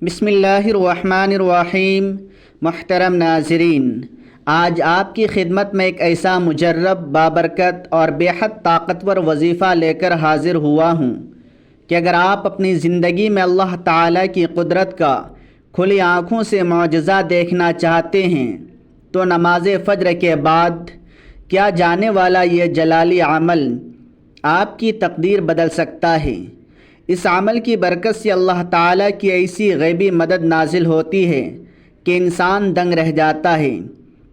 بسم اللہ الرحمن الرحیم۔ محترم ناظرین، آج آپ کی خدمت میں ایک ایسا مجرب، بابرکت اور بے حد طاقتور وظیفہ لے کر حاضر ہوا ہوں کہ اگر آپ اپنی زندگی میں اللہ تعالیٰ کی قدرت کا کھلی آنکھوں سے معجزہ دیکھنا چاہتے ہیں تو نماز فجر کے بعد کیا جانے والا یہ جلالی عمل آپ کی تقدیر بدل سکتا ہے۔ اس عمل کی برکت سے اللہ تعالیٰ کی ایسی غیبی مدد نازل ہوتی ہے کہ انسان دنگ رہ جاتا ہے۔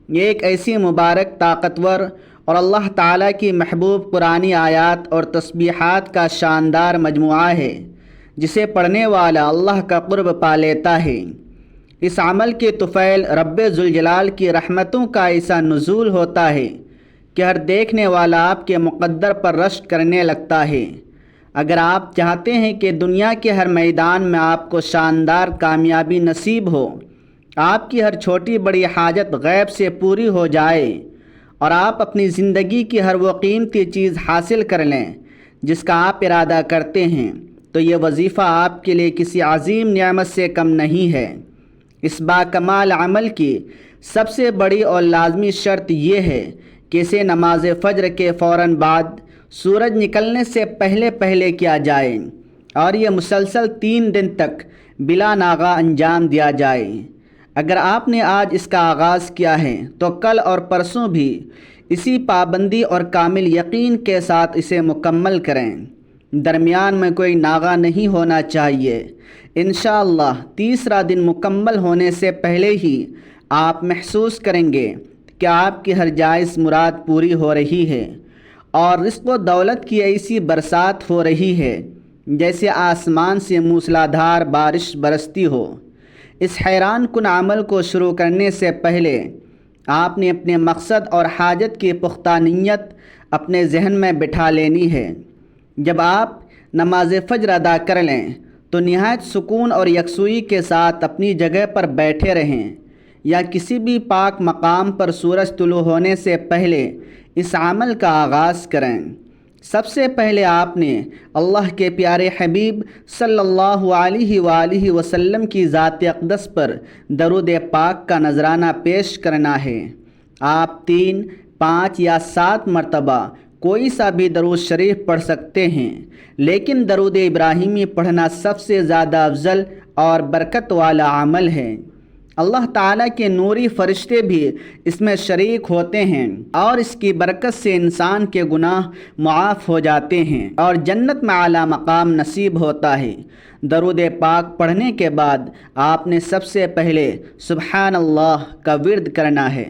یہ ایک ایسی مبارک، طاقتور اور اللہ تعالیٰ کی محبوب قرآنی آیات اور تسبیحات کا شاندار مجموعہ ہے جسے پڑھنے والا اللہ کا قرب پا لیتا ہے۔ اس عمل کے طفیل رب ذوالجلال کی رحمتوں کا ایسا نزول ہوتا ہے کہ ہر دیکھنے والا آپ کے مقدر پر رشک کرنے لگتا ہے۔ اگر آپ چاہتے ہیں کہ دنیا کے ہر میدان میں آپ کو شاندار کامیابی نصیب ہو، آپ کی ہر چھوٹی بڑی حاجت غیب سے پوری ہو جائے اور آپ اپنی زندگی کی ہر وہ قیمتی چیز حاصل کر لیں جس کا آپ ارادہ کرتے ہیں، تو یہ وظیفہ آپ کے لیے کسی عظیم نعمت سے کم نہیں ہے۔ اس باکمال عمل کی سب سے بڑی اور لازمی شرط یہ ہے کہ اسے نماز فجر کے فوراً بعد سورج نکلنے سے پہلے کیا جائے اور یہ مسلسل 3 دن تک بلا ناغہ انجام دیا جائے۔ اگر آپ نے آج اس کا آغاز کیا ہے تو کل اور پرسوں بھی اسی پابندی اور کامل یقین کے ساتھ اسے مکمل کریں۔ درمیان میں کوئی ناغہ نہیں ہونا چاہیے۔ انشاءاللہ تیسرا دن مکمل ہونے سے پہلے ہی آپ محسوس کریں گے کہ آپ کی ہر جائز مراد پوری ہو رہی ہے اور رزق و دولت کی ایسی برسات ہو رہی ہے جیسے آسمان سے موسلادھار بارش برستی ہو۔ اس حیران کن عمل کو شروع کرنے سے پہلے آپ نے اپنے مقصد اور حاجت کی پختہ نیت اپنے ذہن میں بٹھا لینی ہے۔ جب آپ نماز فجر ادا کر لیں تو نہایت سکون اور یکسوئی کے ساتھ اپنی جگہ پر بیٹھے رہیں یا کسی بھی پاک مقام پر سورج طلوع ہونے سے پہلے اس عمل کا آغاز کریں۔ سب سے پہلے آپ نے اللہ کے پیارے حبیب صلی اللہ علیہ وآلہ وسلم کی ذات اقدس پر درود پاک کا نذرانہ پیش کرنا ہے۔ آپ 3، 5 یا 7 مرتبہ کوئی سا بھی درود شریف پڑھ سکتے ہیں، لیکن درود ابراہیمی پڑھنا سب سے زیادہ افضل اور برکت والا عمل ہے۔ اللہ تعالیٰ کے نوری فرشتے بھی اس میں شریک ہوتے ہیں اور اس کی برکت سے انسان کے گناہ معاف ہو جاتے ہیں اور جنت میں اعلیٰ مقام نصیب ہوتا ہے۔ درود پاک پڑھنے کے بعد آپ نے سب سے پہلے سبحان اللہ کا ورد کرنا ہے۔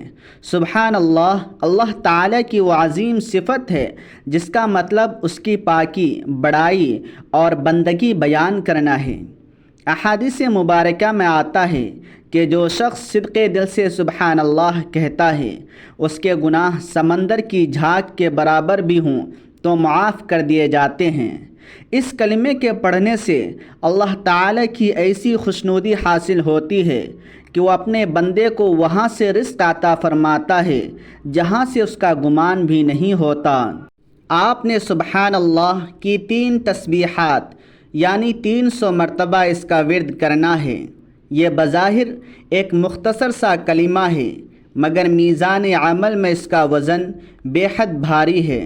سبحان اللہ اللہ تعالیٰ کی وہ عظیم صفت ہے جس کا مطلب اس کی پاکی، بڑائی اور بندگی بیان کرنا ہے۔ احادیث مبارکہ میں آتا ہے کہ جو شخص صدقے دل سے سبحان اللہ کہتا ہے اس کے گناہ سمندر کی جھاگ کے برابر بھی ہوں تو معاف کر دیے جاتے ہیں۔ اس کلمے کے پڑھنے سے اللہ تعالیٰ کی ایسی خوشنودی حاصل ہوتی ہے کہ وہ اپنے بندے کو وہاں سے رزق عطا فرماتا ہے جہاں سے اس کا گمان بھی نہیں ہوتا۔ آپ نے سبحان اللہ کی 3 تسبیحات یعنی 300 مرتبہ اس کا ورد کرنا ہے۔ یہ بظاہر ایک مختصر سا کلمہ ہے مگر میزان عمل میں اس کا وزن بے حد بھاری ہے۔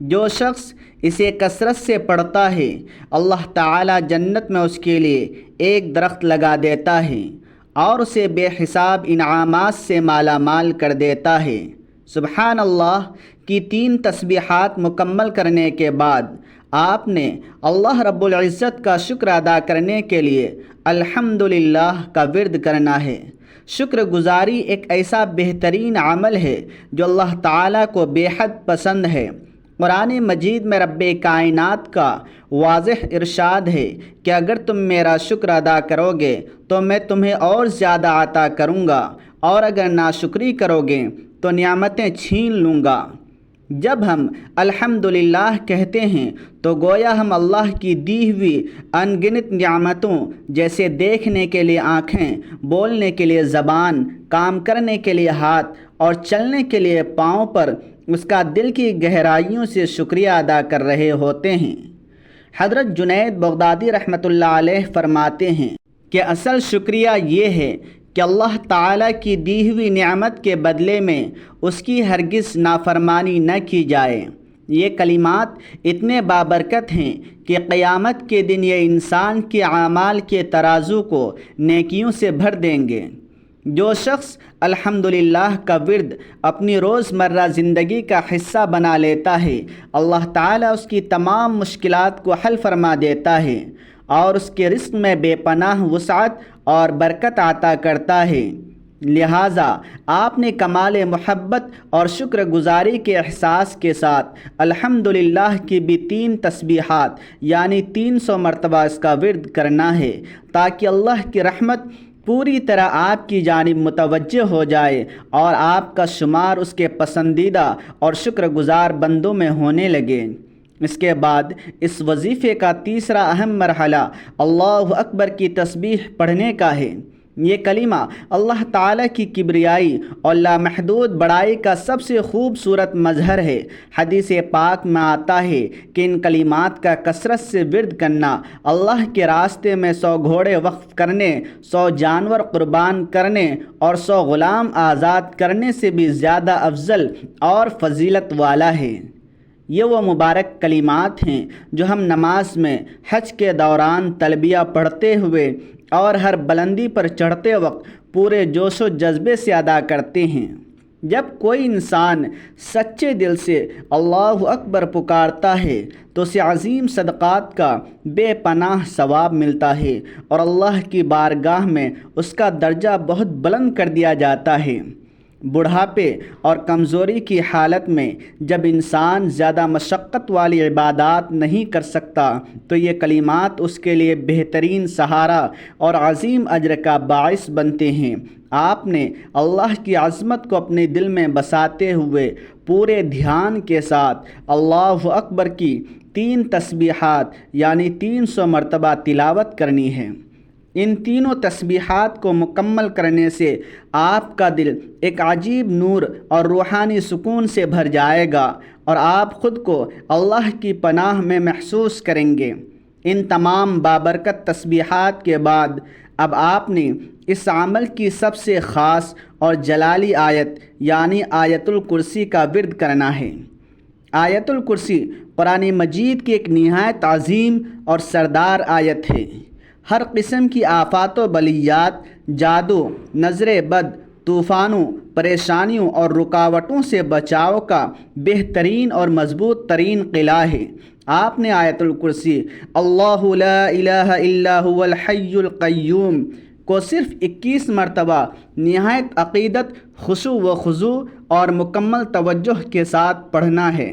جو شخص اسے کثرت سے پڑھتا ہے اللہ تعالیٰ جنت میں اس کے لیے ایک درخت لگا دیتا ہے اور اسے بے حساب انعامات سے مالا مال کر دیتا ہے۔ سبحان اللہ کی 3 تسبیحات مکمل کرنے کے بعد آپ نے اللہ رب العزت کا شکر ادا کرنے کے لیے الحمدللہ کا ورد کرنا ہے۔ شکر گزاری ایک ایسا بہترین عمل ہے جو اللہ تعالیٰ کو بے حد پسند ہے۔ قرآن مجید میں رب کائنات کا واضح ارشاد ہے کہ اگر تم میرا شکر ادا کرو گے تو میں تمہیں اور زیادہ عطا کروں گا اور اگر ناشکری کرو گے تو نعمتیں چھین لوں گا۔ جب ہم الحمدللہ کہتے ہیں تو گویا ہم اللہ کی دی ہوئی ان گنت نعمتوں جیسے دیکھنے کے لیے آنکھیں، بولنے کے لیے زبان، کام کرنے کے لیے ہاتھ اور چلنے کے لیے پاؤں پر اس کا دل کی گہرائیوں سے شکریہ ادا کر رہے ہوتے ہیں۔ حضرت جنید بغدادی رحمۃ اللہ علیہ فرماتے ہیں کہ اصل شکریہ یہ ہے کہ اللہ تعالیٰ کی دی ہوئی نعمت کے بدلے میں اس کی ہرگز نافرمانی نہ کی جائے۔ یہ کلمات اتنے بابرکت ہیں کہ قیامت کے دن یہ انسان کے اعمال کے ترازو کو نیکیوں سے بھر دیں گے۔ جو شخص الحمدللہ کا ورد اپنی روزمرہ زندگی کا حصہ بنا لیتا ہے، اللہ تعالیٰ اس کی تمام مشکلات کو حل فرما دیتا ہے اور اس کے رزق میں بے پناہ وسعت اور برکت عطا کرتا ہے۔ لہٰذا آپ نے کمال محبت اور شکر گزاری کے احساس کے ساتھ الحمدللہ کی بھی 3 تسبیحات یعنی 300 مرتبہ اس کا ورد کرنا ہے، تاکہ اللہ کی رحمت پوری طرح آپ کی جانب متوجہ ہو جائے اور آپ کا شمار اس کے پسندیدہ اور شکر گزار بندوں میں ہونے لگے۔ اس کے بعد اس وظیفے کا تیسرا اہم مرحلہ اللہ اکبر کی تسبیح پڑھنے کا ہے۔ یہ کلمہ اللہ تعالیٰ کی کبریائی اور لامحدود بڑائی کا سب سے خوبصورت مظہر ہے۔ حدیث پاک میں آتا ہے کہ ان کلمات کا کثرت سے ورد کرنا اللہ کے راستے میں 100 گھوڑے وقف کرنے، 100 جانور قربان کرنے اور 100 غلام آزاد کرنے سے بھی زیادہ افضل اور فضیلت والا ہے۔ یہ وہ مبارک کلمات ہیں جو ہم نماز میں، حج کے دوران تلبیہ پڑھتے ہوئے اور ہر بلندی پر چڑھتے وقت پورے جوش و جذبے سے ادا کرتے ہیں۔ جب کوئی انسان سچے دل سے اللہ اکبر پکارتا ہے تو اسے عظیم صدقات کا بے پناہ ثواب ملتا ہے اور اللہ کی بارگاہ میں اس کا درجہ بہت بلند کر دیا جاتا ہے۔ بڑھاپے اور کمزوری کی حالت میں جب انسان زیادہ مشقت والی عبادات نہیں کر سکتا تو یہ کلمات اس کے لیے بہترین سہارا اور عظیم اجر کا باعث بنتے ہیں۔ آپ نے اللہ کی عظمت کو اپنے دل میں بساتے ہوئے پورے دھیان کے ساتھ اللہ اکبر کی 3 تسبیحات یعنی 300 مرتبہ تلاوت کرنی ہے۔ ان تینوں تسبیحات کو مکمل کرنے سے آپ کا دل ایک عجیب نور اور روحانی سکون سے بھر جائے گا اور آپ خود کو اللہ کی پناہ میں محسوس کریں گے۔ ان تمام بابرکت تسبیحات کے بعد اب آپ نے اس عمل کی سب سے خاص اور جلالی آیت یعنی آیت الکرسی کا ورد کرنا ہے۔ آیت الکرسی قرآن مجید کی ایک نہایت عظیم اور سردار آیت ہے۔ ہر قسم کی آفات و بلیات، جادو، نظر بد، طوفانوں، پریشانیوں اور رکاوٹوں سے بچاؤ کا بہترین اور مضبوط ترین قلعہ ہے۔ آپ نے آیت الکرسی اللہ لا الہ الا هو الحی القیوم کو صرف 21 مرتبہ نہایت عقیدت، خشوع و خضوع اور مکمل توجہ کے ساتھ پڑھنا ہے۔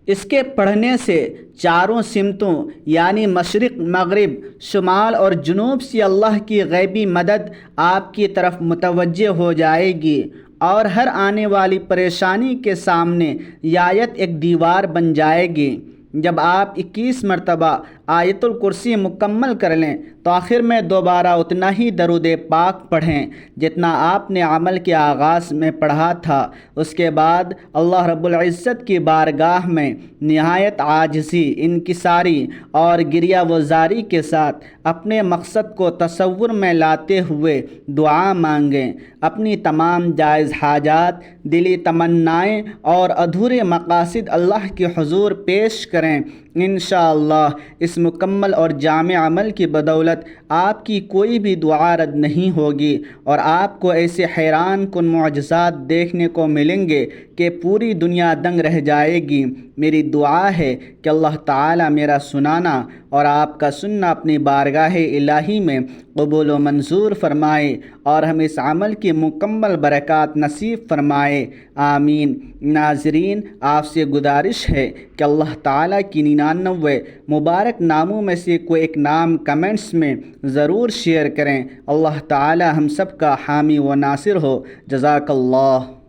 اس کے پڑھنے سے چاروں سمتوں یعنی مشرق، مغرب، شمال اور جنوب سے اللہ کی غیبی مدد آپ کی طرف متوجہ ہو جائے گی اور ہر آنے والی پریشانی کے سامنے یہ آیت ایک دیوار بن جائے گی۔ جب آپ 21 مرتبہ آیت الکرسی مکمل کر لیں تو آخر میں دوبارہ اتنا ہی درود پاک پڑھیں جتنا آپ نے عمل کے آغاز میں پڑھا تھا۔ اس کے بعد اللہ رب العزت کی بارگاہ میں نہایت عاجزی، انکساری اور گریہ وزاری کے ساتھ اپنے مقصد کو تصور میں لاتے ہوئے دعا مانگیں۔ اپنی تمام جائز حاجات، دلی تمنائیں اور ادھورے مقاصد اللہ کے حضور پیش کریں۔ انشاءاللہ اس مکمل اور جامع عمل کی بدولت آپ کی کوئی بھی دعا رد نہیں ہوگی اور آپ کو ایسے حیران کن معجزات دیکھنے کو ملیں گے کہ پوری دنیا دنگ رہ جائے گی۔ میری دعا ہے کہ اللہ تعالیٰ میرا سنانا اور آپ کا سننا اپنی بارگاہ الہی میں قبول و منظور فرمائے اور ہمیں اس عمل کی مکمل برکات نصیب فرمائے، آمین۔ ناظرین، آپ سے گزارش ہے کہ اللہ تعالیٰ کی 99 مبارک ناموں میں سے کوئی ایک نام کمنٹس میں ضرور شیئر کریں۔ اللہ تعالیٰ ہم سب کا حامی و ناصر ہو۔ جزاک اللہ۔